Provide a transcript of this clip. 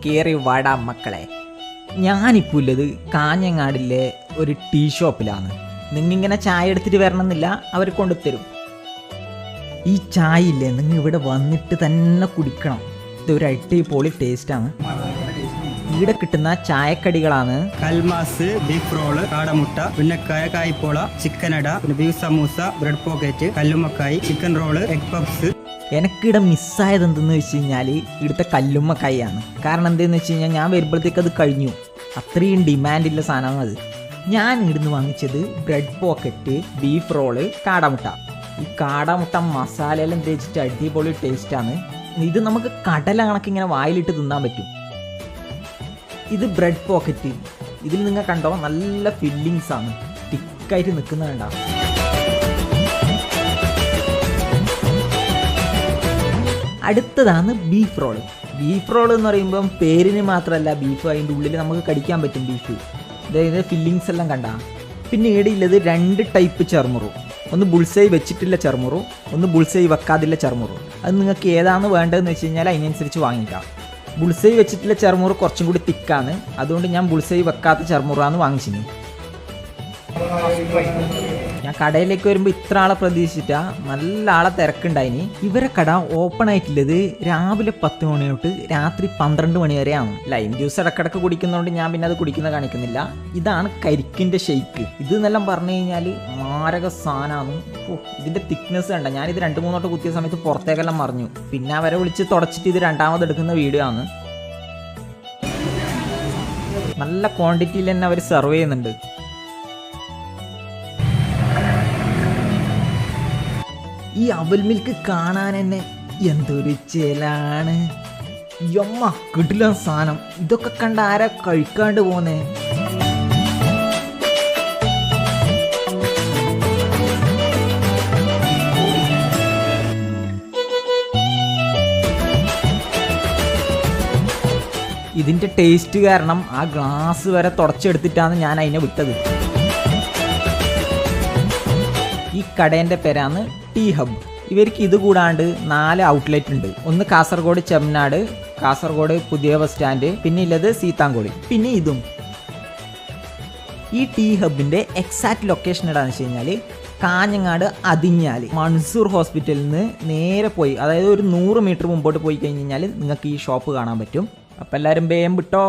കേറി വാടാ മക്കളെ. ഞാനിപ്പോൾ ഉള്ളത് കാഞ്ഞങ്ങാടിലെ ഒരു ടീ ഷോപ്പിലാണ്. നിങ്ങിങ്ങനെ ചായ എടുത്തിട്ട് വരണമെന്നില്ല, അവർ കൊണ്ടുത്തരും. ഈ ചായ ഇല്ലേ, നിങ്ങൾ ഇവിടെ വന്നിട്ട് തന്നെ കുടിക്കണം. ഇതൊരു അടിപൊളി ടേസ്റ്റാണ്. ഇവിടെ കിട്ടുന്ന ചായക്കടികളാണ് കൽമാസ്, ബീഫ് റോള്, കാടമുട്ട, ഉന്നക്കായ, കായ്പോള, ചിക്കനട, ബീഫ് സമൂസ, ബ്രെഡ് പോക്കറ്റ്, കല്ലുമ്മക്കായി, ചിക്കൻ റോള്, എഗ് പപ്സ്. എനിക്കിവിടെ മിസ്സായത് എന്തെന്ന് വെച്ച് കഴിഞ്ഞാൽ ഇവിടുത്തെ കല്ലുമ്മക്കായാണ്. കാരണം എന്തെന്ന് വെച്ച് കഴിഞ്ഞാൽ ഞാൻ വരുമ്പോഴത്തേക്ക് അത് കഴിഞ്ഞു. അത്രയും ഡിമാൻഡുള്ള സാധനമാണ് അത്. ഞാൻ ഇവിടുന്ന് വാങ്ങിച്ചത് ബ്രെഡ് പോക്കറ്റ്, ബീഫ് റോള്, കാടമുട്ട. ഈ കാടമുട്ട മസാലയെല്ലാം തേച്ചിട്ട് അടിപൊളി ടേസ്റ്റാണ്. ഇത് നമുക്ക് കടല കണക്കിങ്ങനെ വായിലിട്ട് തിന്നാൻ പറ്റും. ഇത് ബ്രെഡ് പോക്കറ്റ്. ഇതിൽ നിങ്ങൾ കണ്ടോ, നല്ല ഫില്ലിങ്സ് ആണ്, തിക്കായിട്ട് നിൽക്കുന്നത് കണ്ടോ. അടുത്തതാണ് ബീഫ് റോള്. ബീഫ് റോൾ എന്ന് പറയുമ്പം പേരിന് മാത്രമല്ല ബീഫ്, അതിൻ്റെ ഉള്ളിൽ നമുക്ക് കടിക്കാൻ പറ്റും ബീഫ്. അതായത് ഫില്ലിങ്സ് എല്ലാം കണ്ട. പിന്നെ ഇടയിലത് 2 ടൈപ്പ് ചെറുമുറു. ഒന്ന് ബുൾസൈ വെച്ചിട്ടുള്ള ചെറുമുറു, ഒന്ന് ബുൾസൈ വെക്കാതില്ല ചെറുമുറു. അത് നിങ്ങൾക്ക് ഏതാണ് വേണ്ടതെന്ന് വെച്ച് കഴിഞ്ഞാൽ അതിനനുസരിച്ച് വാങ്ങിക്കാം. ബുൾസൈ വെച്ചിട്ടുള്ള ചെറുമുറു കുറച്ചും കൂടി തിക്കാണ്, അതുകൊണ്ട് ഞാൻ ബുൾസൈ വെക്കാത്ത ചെറുമുറാന്ന് വാങ്ങിച്ചിന്. ഞാൻ കടയിലേക്ക് വരുമ്പോൾ ഇത്ര ആളെ പ്രതീക്ഷിച്ചിട്ടാ, നല്ല ആളെ തിരക്കുണ്ടായിനി. ഇവരെ കട ഓപ്പൺ ആയിട്ടുള്ളത് രാവിലെ 10 മണി തൊട്ട് രാത്രി 12 മണി വരെയാണ്. ലൈം ജ്യൂസ് ഇടക്കിടക്ക് കുടിക്കുന്നതുകൊണ്ട് ഞാൻ പിന്നെ അത് കുടിക്കുന്ന കാണിക്കുന്നില്ല. ഇതാണ് കരിക്കിൻ്റെ ഷെയ്ക്ക്. ഇത് എന്നെല്ലാം പറഞ്ഞു കഴിഞ്ഞാൽ മാരക സാധനമാണ്. ഇതിൻ്റെ തിക്നെസ് കണ്ട. ഞാനിത് 2-3 വട്ടം കുത്തിയ സമയത്ത് പുറത്തേക്കെല്ലാം മറിഞ്ഞു. പിന്നെ അവരെ വിളിച്ച് തുടച്ചിട്ട് ഇത് രണ്ടാമത് എടുക്കുന്ന വീഡിയോ ആണ്. നല്ല ക്വാണ്ടിറ്റിയിൽ തന്നെ അവർ സെർവ് ചെയ്യുന്നുണ്ട്. ഈ അവൽ മിൽക്ക് കാണാൻ തന്നെ എന്തൊരു ചേലാണ്. യമ്മ കിട്ടില്ല സാധനം. ഇതൊക്കെ കണ്ട ആരാ കഴിക്കാണ്ട് പോന്നേ. ഇതിൻ്റെ ടേസ്റ്റ് കാരണം ആ ഗ്ലാസ് വരെ തുടച്ചെടുത്തിട്ടാണ് ഞാൻ അതിനെ വിട്ടത്. ഈ കടേൻ്റെ പേരാണ് ടീ ഹബ്. ഇവർക്ക് ഇത് കൂടാണ്ട് 4 ഔട്ട്ലെറ്റ് ഉണ്ട്. ഒന്ന് കാസർഗോഡ് ചെമ്മനാട്, കാസർഗോഡ് പുതിയ ബസ് സ്റ്റാൻഡ്, പിന്നെ ഉള്ളത് സീതാങ്കോളി, പിന്നെ ഇതും. ഈ ടീ ഹബിൻ്റെ എക്സാക്ട് ലൊക്കേഷൻ എവിടെയാണെന്ന് വെച്ച് കഴിഞ്ഞാൽ കാഞ്ഞങ്ങാട് അതിഞ്ഞാൽ മൻസൂർ ഹോസ്പിറ്റലിൽ നിന്ന് നേരെ പോയി, അതായത് ഒരു 100 മീറ്റർ മുമ്പോട്ട് പോയി കഴിഞ്ഞ് കഴിഞ്ഞാൽ നിങ്ങൾക്ക് ഈ ഷോപ്പ് കാണാൻ പറ്റും. അപ്പം എല്ലാവരും വേഗം വിട്ടോ.